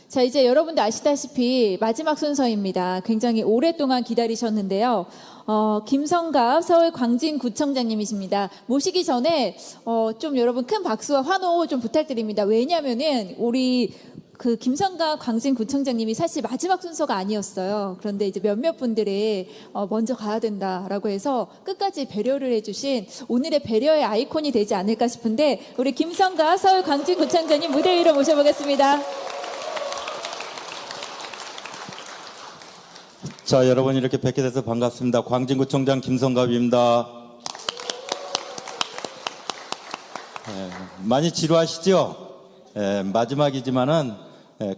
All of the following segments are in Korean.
자, 이제 여러분도 아시다시피 마지막 순서입니다. 굉장히 오랫동안 기다리셨는데요. 김성갑 서울 광진구청장님이십니다. 모시기 전에 좀 여러분 큰 박수와 환호 좀 부탁드립니다. 왜냐면은 우리 그 김성갑 광진구청장님이 사실 마지막 순서가 아니었어요. 그런데 이제 몇몇 분들이 먼저 가야 된다라고 해서 끝까지 배려를 해주신 오늘의 배려의 아이콘이 되지 않을까 싶은데 우리 김성갑 서울 광진구청장님 무대 위로 모셔보겠습니다. 자, 여러분 이렇게 뵙게 돼서 반갑습니다. 광진구청장 김성갑입니다. 많이 지루하시죠? 마지막이지만은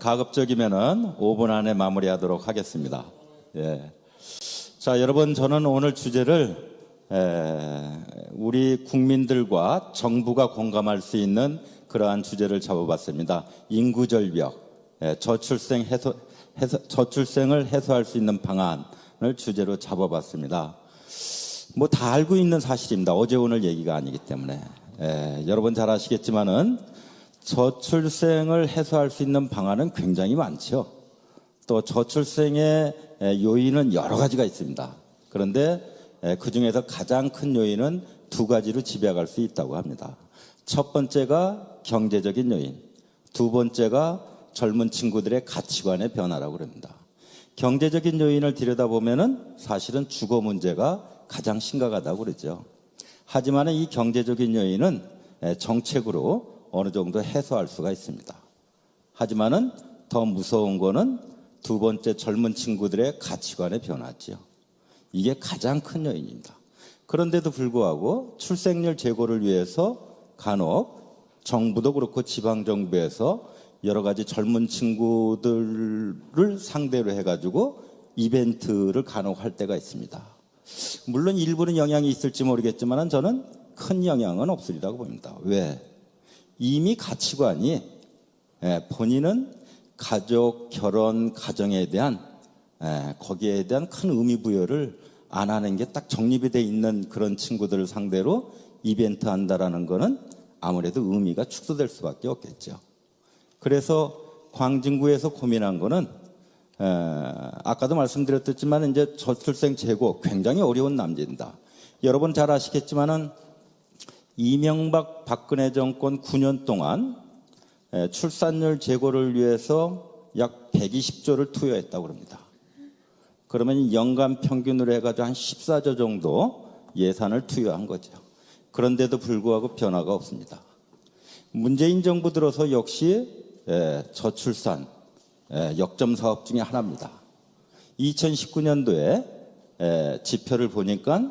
가급적이면은 5분 안에 마무리하도록 하겠습니다. 자, 여러분 저는 오늘 주제를 우리 국민들과 정부가 공감할 수 있는 그러한 주제를 잡아봤습니다. 인구절벽, 저출생을 해소할 수 있는 방안을 주제로 잡아봤습니다. 뭐 다 알고 있는 사실입니다. 어제 오늘 얘기가 아니기 때문에. 여러분 잘 아시겠지만은 저출생을 해소할 수 있는 방안은 굉장히 많죠. 또 저출생의 요인은 여러 가지가 있습니다. 그런데 그 중에서 가장 큰 요인은 두 가지로 집약할 수 있다고 합니다. 첫 번째가 경제적인 요인, 두 번째가 젊은 친구들의 가치관의 변화라고 그럽니다. 경제적인 요인을 들여다보면은 사실은 주거 문제가 가장 심각하다고 그러죠. 하지만 이 경제적인 요인은 정책으로 어느 정도 해소할 수가 있습니다. 하지만은 더 무서운 거는 두 번째 젊은 친구들의 가치관의 변화죠. 이게 가장 큰 요인입니다. 그런데도 불구하고 출생률 제고를 위해서 간혹 정부도 그렇고 지방정부에서 여러 가지 젊은 친구들을 상대로 해가지고 이벤트를 간혹 할 때가 있습니다. 물론 일부는 영향이 있을지 모르겠지만 저는 큰 영향은 없으리라고 봅니다. 왜? 이미 가치관이 본인은 가족, 결혼, 가정에 대한 거기에 대한 큰 의미 부여를 안 하는 게 딱 정립이 돼 있는 그런 친구들을 상대로 이벤트 한다라는 거는 아무래도 의미가 축소될 수밖에 없겠죠. 그래서 광진구에서 고민한 거는 아까도 말씀드렸지만 이제 저출생 제고 굉장히 어려운 난제입니다. 여러분 잘 아시겠지만은 이명박 박근혜 정권 9년 동안 출산율 제고를 위해서 약 120조를 투여했다고 합니다. 그러면 연간 평균으로 해가지고 한 14조 정도 예산을 투여한 거죠. 그런데도 불구하고 변화가 없습니다. 문재인 정부 들어서 역시 저출산 역점 사업 중에 하나입니다. 2019년도에 지표를 보니까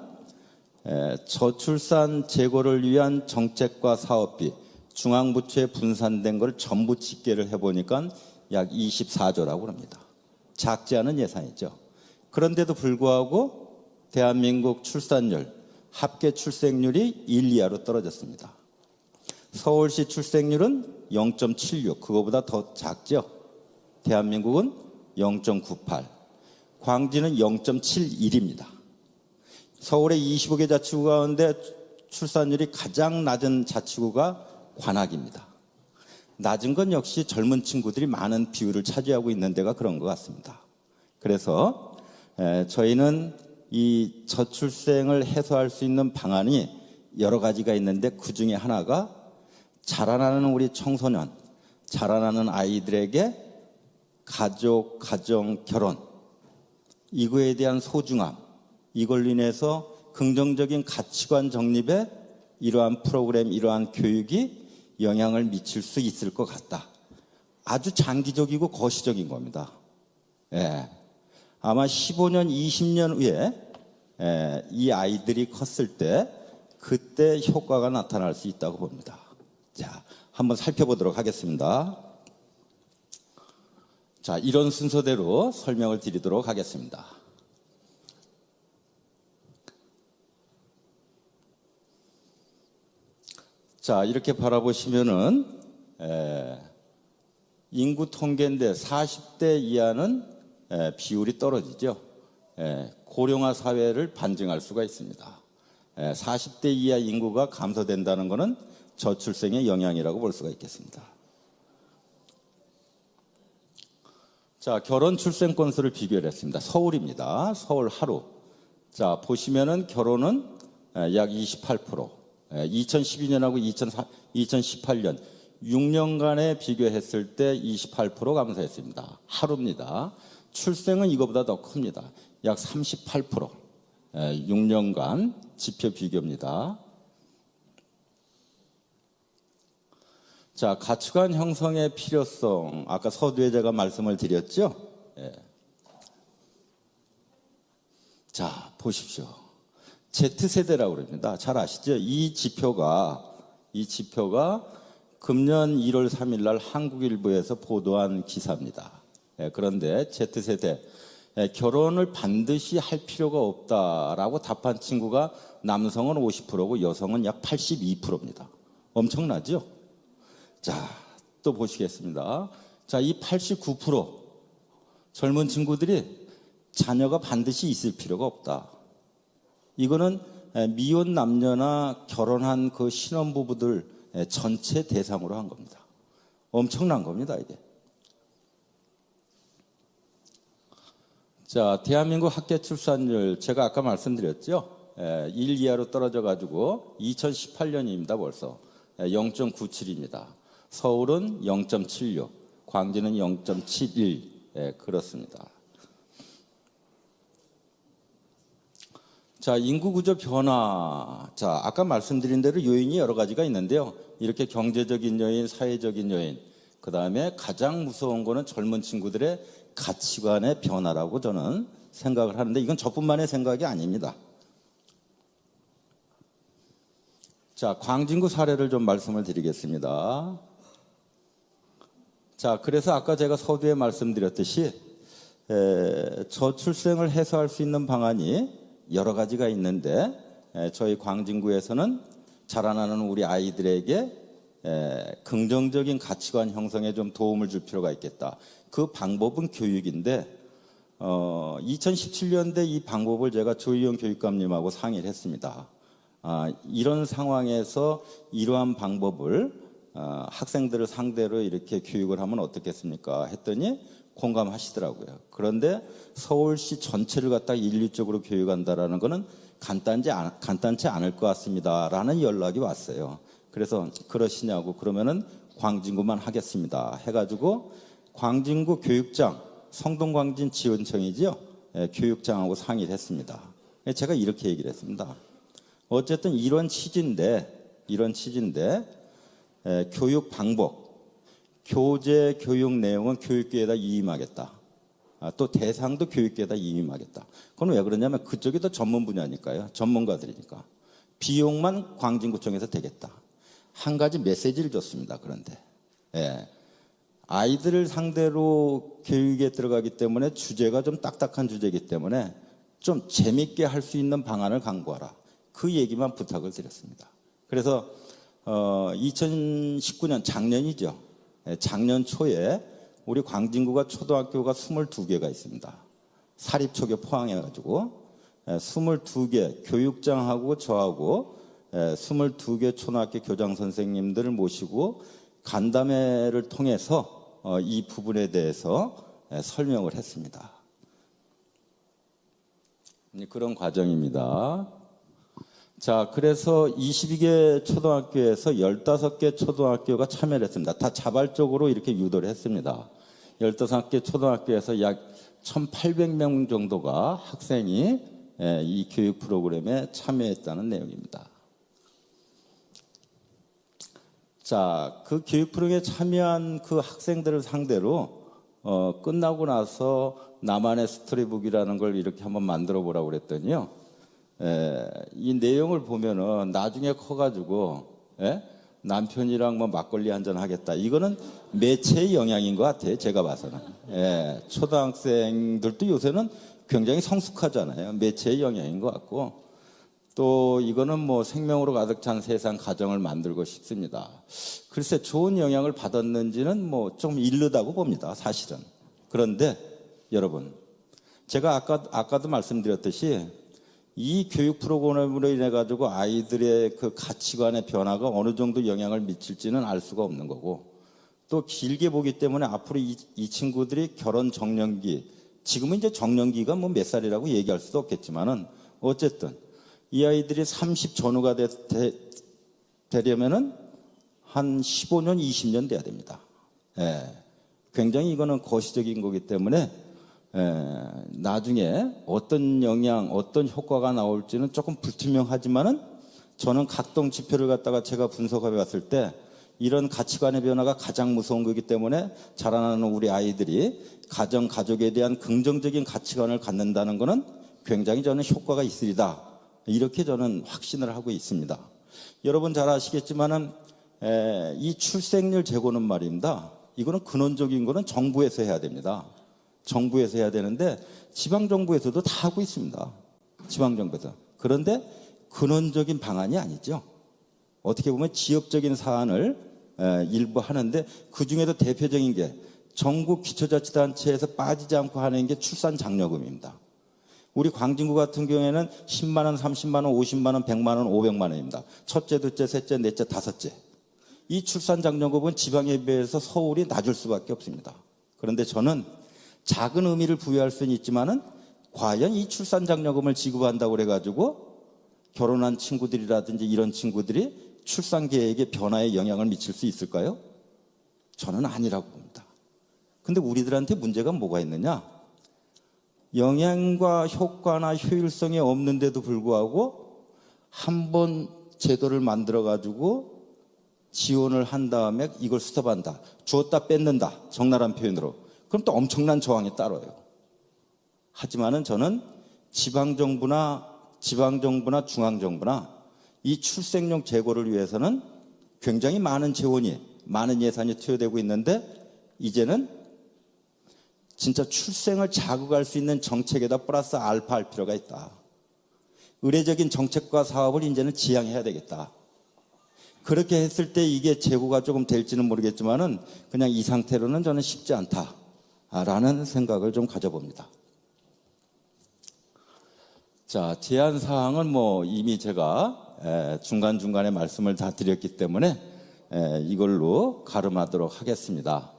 저출산 제고를 위한 정책과 사업비 중앙부처에 분산된 걸 전부 집계를 해보니까 약 24조라고 합니다. 작지 않은 예산이죠. 그런데도 불구하고 대한민국 출산율, 합계 출생률이 1, 2하로 떨어졌습니다. 서울시 출생률은 0.76, 그거보다 더 작죠. 대한민국은 0.98, 광진은 0.71입니다. 서울의 25개 자치구 가운데 출산율이 가장 낮은 자치구가 관악입니다. 낮은 건 역시 젊은 친구들이 많은 비율을 차지하고 있는 데가 그런 것 같습니다. 그래서 저희는 이 저출생을 해소할 수 있는 방안이 여러 가지가 있는데 그 중에 하나가 자라나는 우리 청소년, 자라나는 아이들에게 가족, 가정, 결혼 이거에 대한 소중함, 이걸로 인해서 긍정적인 가치관 정립에 이러한 프로그램, 이러한 교육이 영향을 미칠 수 있을 것 같다. 아주 장기적이고 거시적인 겁니다. 아마 15년, 20년 후에 이 아이들이 컸을 때 그때 효과가 나타날 수 있다고 봅니다. 자, 한번 살펴보도록 하겠습니다. 자, 이런 순서대로 설명을 드리도록 하겠습니다. 자, 이렇게 바라보시면은 인구 통계인데 40대 이하는 비율이 떨어지죠. 고령화 사회를 반증할 수가 있습니다. 40대 이하 인구가 감소된다는 것은 저출생의 영향이라고 볼 수가 있겠습니다. 자, 결혼 출생 건수를 비교를 했습니다. 서울입니다. 서울 하루. 자, 보시면은 결혼은 약 28%, 2012년하고 2018년 6년간에 비교했을 때 28% 감소했습니다. 하루입니다. 출생은 이거보다 더 큽니다. 약 38%, 6년간 지표 비교입니다. 자, 가치관 형성의 필요성, 아까 서두에 제가 말씀을 드렸죠. 자, 보십시오. Z세대라고 그럽니다. 잘 아시죠? 이 지표가 금년 1월 3일 날 한국일보에서 보도한 기사입니다. 그런데 Z세대, 결혼을 반드시 할 필요가 없다라고 답한 친구가 남성은 50%고 여성은 약 82%입니다. 엄청나죠? 자, 또 보시겠습니다. 자, 이 89% 젊은 친구들이 자녀가 반드시 있을 필요가 없다. 이거는 미혼 남녀나 결혼한 그 신혼부부들 전체 대상으로 한 겁니다. 엄청난 겁니다, 이게. 자, 대한민국 학계 출산율 제가 아까 말씀드렸죠. 1 이하로 떨어져 가지고 2018년입니다, 벌써. 0.97입니다. 서울은 0.76, 광주는 0.71, 그렇습니다. 자, 인구구조 변화. 자, 아까 말씀드린 대로 요인이 여러 가지가 있는데요. 이렇게 경제적인 요인, 사회적인 요인, 그 다음에 가장 무서운 거는 젊은 친구들의 가치관의 변화라고 저는 생각을 하는데 이건 저뿐만의 생각이 아닙니다. 자, 광진구 사례를 좀 말씀을 드리겠습니다. 자, 그래서 아까 제가 서두에 말씀드렸듯이 저출생을 해소할 수 있는 방안이 여러 가지가 있는데 저희 광진구에서는 자라나는 우리 아이들에게 긍정적인 가치관 형성에 좀 도움을 줄 필요가 있겠다. 그 방법은 교육인데 2017년대 이 방법을 제가 조희영 교육감님하고 상의를 했습니다. 이런 상황에서 이러한 방법을 학생들을 상대로 이렇게 교육을 하면 어떻겠습니까? 했더니 공감하시더라고요. 그런데 서울시 전체를 갖다 인류적으로 교육한다라는 거는 간단치 않을 것 같습니다라는 연락이 왔어요. 그래서 그러시냐고 그러면은 광진구만 하겠습니다. 해가지고 광진구 교육장, 성동광진 지원청이죠. 교육장하고 상의를 했습니다. 제가 이렇게 얘기를 했습니다. 어쨌든 이런 취지인데 교육 방법, 교재 교육 내용은 교육계에다 위임하겠다. 또 대상도 교육계에다 위임하겠다. 그건 왜 그러냐면 그쪽이 더 전문 분야니까요. 전문가들이니까. 비용만 광진구청에서 되겠다. 한 가지 메시지를 줬습니다. 그런데 아이들을 상대로 교육에 들어가기 때문에 주제가 좀 딱딱한 주제이기 때문에 좀 재밌게 할 수 있는 방안을 강구하라. 그 얘기만 부탁을 드렸습니다. 그래서 2019년 작년이죠. 작년 초에 우리 광진구가 초등학교가 22개가 있습니다. 사립초교 포항해가지고 22개 교육장하고 저하고 22개 초등학교 교장 선생님들을 모시고 간담회를 통해서 이 부분에 대해서 설명을 했습니다. 그런 과정입니다. 자, 그래서 22개 초등학교에서 15개 초등학교가 참여를 했습니다. 다 자발적으로 이렇게 유도를 했습니다. 15개 초등학교에서 약 1,800명 정도가 학생이 이 교육 프로그램에 참여했다는 내용입니다. 자, 그 교육 프로그램에 참여한 그 학생들을 상대로 끝나고 나서 나만의 스토리북이라는 걸 이렇게 한번 만들어 보라고 그랬더니요. 이 내용을 보면은 나중에 커가지고 남편이랑 뭐 막걸리 한잔 하겠다. 이거는 매체의 영향인 것 같아요. 제가 봐서는. 초등학생들도 요새는 굉장히 성숙하잖아요. 매체의 영향인 것 같고 또 이거는 뭐 생명으로 가득 찬 세상 가정을 만들고 싶습니다. 글쎄 좋은 영향을 받았는지는 뭐 좀 이르다고 봅니다. 사실은. 그런데 여러분 제가 아까도 말씀드렸듯이 이 교육 프로그램으로 인해 가지고 아이들의 그 가치관의 변화가 어느 정도 영향을 미칠지는 알 수가 없는 거고 또 길게 보기 때문에 앞으로 이 친구들이 결혼 정년기, 지금은 이제 정년기가 뭐 몇 살이라고 얘기할 수도 없겠지만은 어쨌든 이 아이들이 30 전후가 되려면은 한 15년, 20년 돼야 됩니다. 예. 굉장히 이거는 거시적인 거기 때문에 나중에 어떤 영향, 어떤 효과가 나올지는 조금 불투명하지만은 저는 각동 지표를 갖다가 제가 분석해 봤을 때 이런 가치관의 변화가 가장 무서운 거기 때문에 자라나는 우리 아이들이 가정, 가족에 대한 긍정적인 가치관을 갖는다는 것은 굉장히 저는 효과가 있으리다. 이렇게 저는 확신을 하고 있습니다. 여러분 잘 아시겠지만은 이 출생률 제고는 말입니다. 이거는 근원적인 거는 정부에서 해야 됩니다. 정부에서 해야 되는데 지방정부에서도 다 하고 있습니다. 지방정부에서. 그런데 근원적인 방안이 아니죠. 어떻게 보면 지역적인 사안을 일부 하는데 그중에도 대표적인 게 전국 기초자치단체에서 빠지지 않고 하는 게 출산장려금입니다. 우리 광진구 같은 경우에는 10만 원, 30만 원, 50만 원, 100만 원, 500만 원입니다. 첫째, 둘째, 셋째, 넷째, 다섯째. 이 출산장려금은 지방에 비해서 서울이 낮을 수밖에 없습니다. 그런데 저는 작은 의미를 부여할 수는 있지만은 과연 이 출산장려금을 지급한다고 그래가지고 결혼한 친구들이라든지 이런 친구들이 출산 계획의 변화에 영향을 미칠 수 있을까요? 저는 아니라고 봅니다. 근데 우리들한테 문제가 뭐가 있느냐? 영향과 효과나 효율성이 없는데도 불구하고 한 번 제도를 만들어가지고 지원을 한 다음에 이걸 스톱한다. 주었다 뺏는다. 적나라한 표현으로. 그럼 또 엄청난 저항이 따라요. 하지만은 저는 지방정부나 중앙정부나 이 출생령 제고를 위해서는 굉장히 많은 재원이, 많은 예산이 투여되고 있는데 이제는 진짜 출생을 자극할 수 있는 정책에다 플러스 알파 할 필요가 있다. 의례적인 정책과 사업을 이제는 지향해야 되겠다. 그렇게 했을 때 이게 재고가 조금 될지는 모르겠지만은 그냥 이 상태로는 저는 쉽지 않다라는 생각을 좀 가져봅니다. 자, 제안 사항은 뭐 이미 제가 중간중간에 말씀을 다 드렸기 때문에 이걸로 가름하도록 하겠습니다.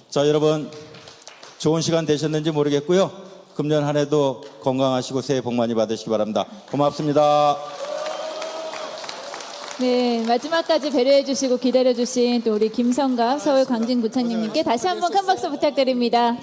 자, 여러분 좋은 시간 되셨는지 모르겠고요. 금년 한 해도 건강하시고 새해 복 많이 받으시기 바랍니다. 고맙습니다. 네, 마지막까지 배려해 주시고 기다려 주신 또 우리 김성갑 서울 광진구청장님께 다시 한번 큰 박수 부탁드립니다.